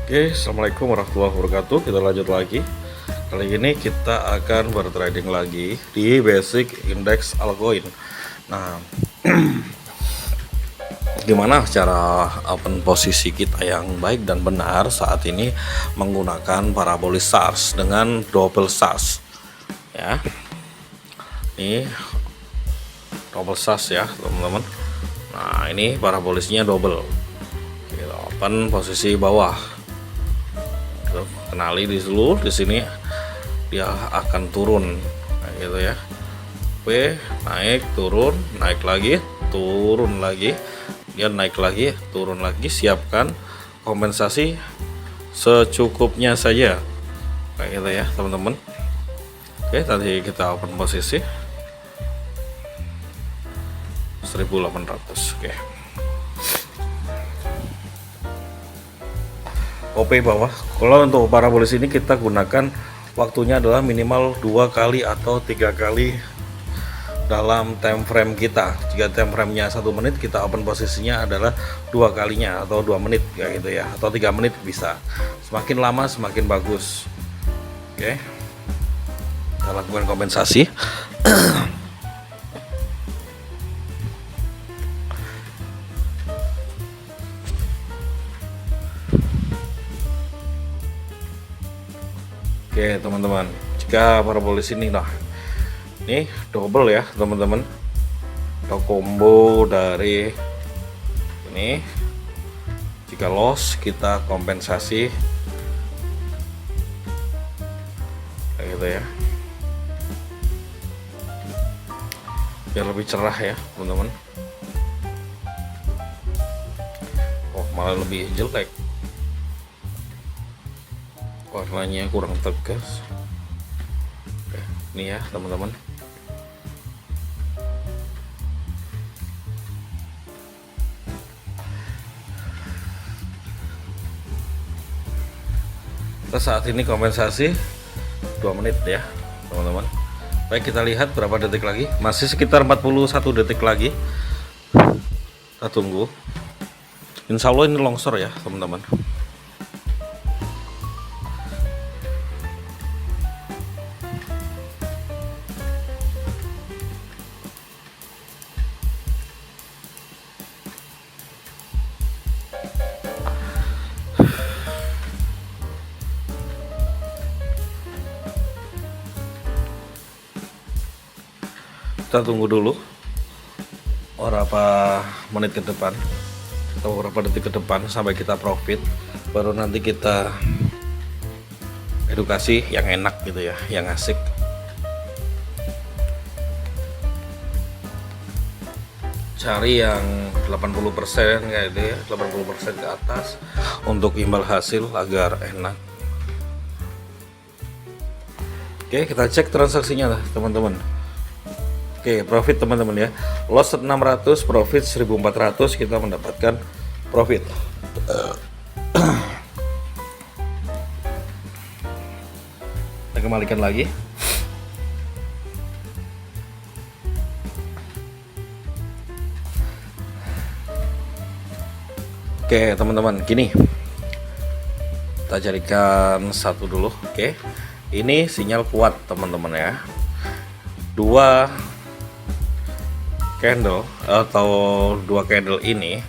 Oke, assalamualaikum warahmatullahi wabarakatuh. Kita lanjut lagi. Kali ini kita akan bertrading lagi di basic index altcoin. Nah, gimana cara open posisi kita yang baik dan benar saat ini menggunakan parabolis SARS dengan double SARS ya. Ini double SARS ya, teman-teman. Nah, ini parabolisnya double. Kita open posisi bawah. Kenali di seluruh di sini dia akan turun nah, gitu ya. Oke, naik turun, naik lagi, turun lagi, dia naik lagi, turun lagi. Siapkan kompensasi secukupnya saja kayak gitu ya, teman-teman. Oke, tadi kita open posisi 1800. Oke, OP bawah. Kalau untuk parabolis ini kita gunakan waktunya adalah minimal 2 kali atau 3 kali dalam time frame kita. Jika time frame-nya 1 menit, kita open posisinya adalah 2 kalinya atau 2 menit kayak gitu ya, atau 3 menit bisa. Semakin lama semakin bagus. Oke, kita lakukan kompensasi. Oke teman-teman, jika parabolis ini ini double ya teman-teman, atau combo dari ini. Jika loss kita kompensasi kayak gitu ya, biar lebih cerah ya teman-teman. Oh, malah lebih jelek, warnanya kurang tegas. Oke, ini ya teman-teman. Kita saat ini kompensasi 2 menit ya teman-teman. Baik, kita lihat berapa detik lagi. Masih sekitar 41 detik lagi. Kita tunggu. Insya Allah ini longsor ya teman-teman. Kita tunggu dulu beberapa menit ke depan atau beberapa detik ke depan sampai kita profit, baru nanti kita edukasi yang enak gitu ya, yang asik. Cari yang 80% kayak gitu ya, 80% ke atas untuk imbal hasil agar enak. Oke, kita cek transaksinya lah teman-teman. Oke, profit teman-teman ya. Loss 600, profit 1400, kita mendapatkan profit. Kita kembalikan lagi. Oke, teman-teman, gini. Kita carikan satu dulu. Oke. Ini sinyal kuat, teman-teman ya. 2 candle atau 2 candle ini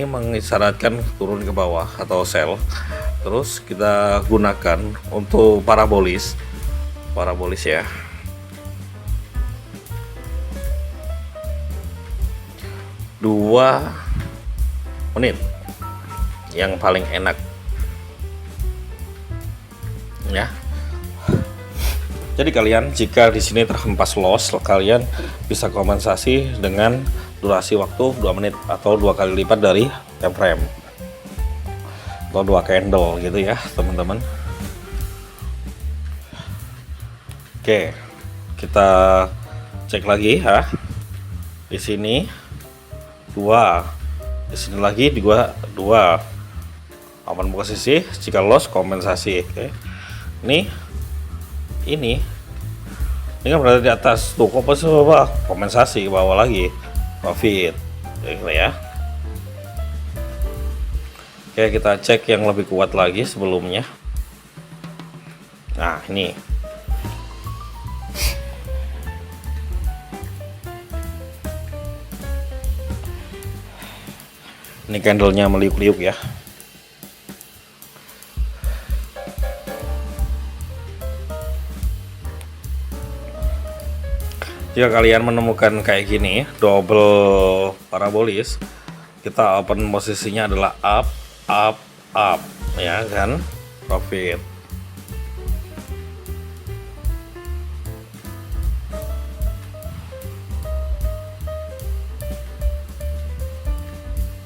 mengisyaratkan turun ke bawah atau sell. Terus kita gunakan untuk parabolis ya. Dua menit yang paling enak ya. Jadi kalian jika di sini terhempas loss, kalian bisa kompensasi dengan durasi waktu 2 menit atau 2 kali lipat dari time frame atau 2 candle gitu ya teman-teman. Oke, kita cek lagi ya. Di sini 2, di sini lagi 2. Open posisi, jika loss kompensasi. Oke. Ini kan berada di atas tuh, kompensasi ke bawah lagi, profit gitu ya. Oke, kita cek yang lebih kuat lagi sebelumnya. Nah, ini candlenya meliuk-liuk ya. Jika kalian menemukan kayak gini double parabolis, kita open posisinya adalah up up up ya kan, profit.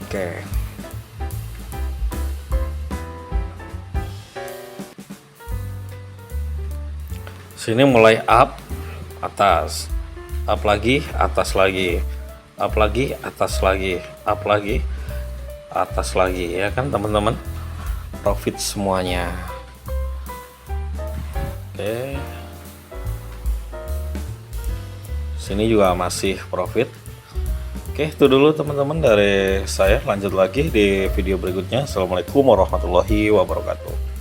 Oke, sini mulai up atas, up lagi, atas lagi, up lagi, atas lagi, up lagi, atas lagi ya kan teman-teman, profit semuanya. Oke, sini juga masih profit. Oke, itu dulu teman-teman dari saya, lanjut lagi di video berikutnya. Assalamualaikum warahmatullahi wabarakatuh.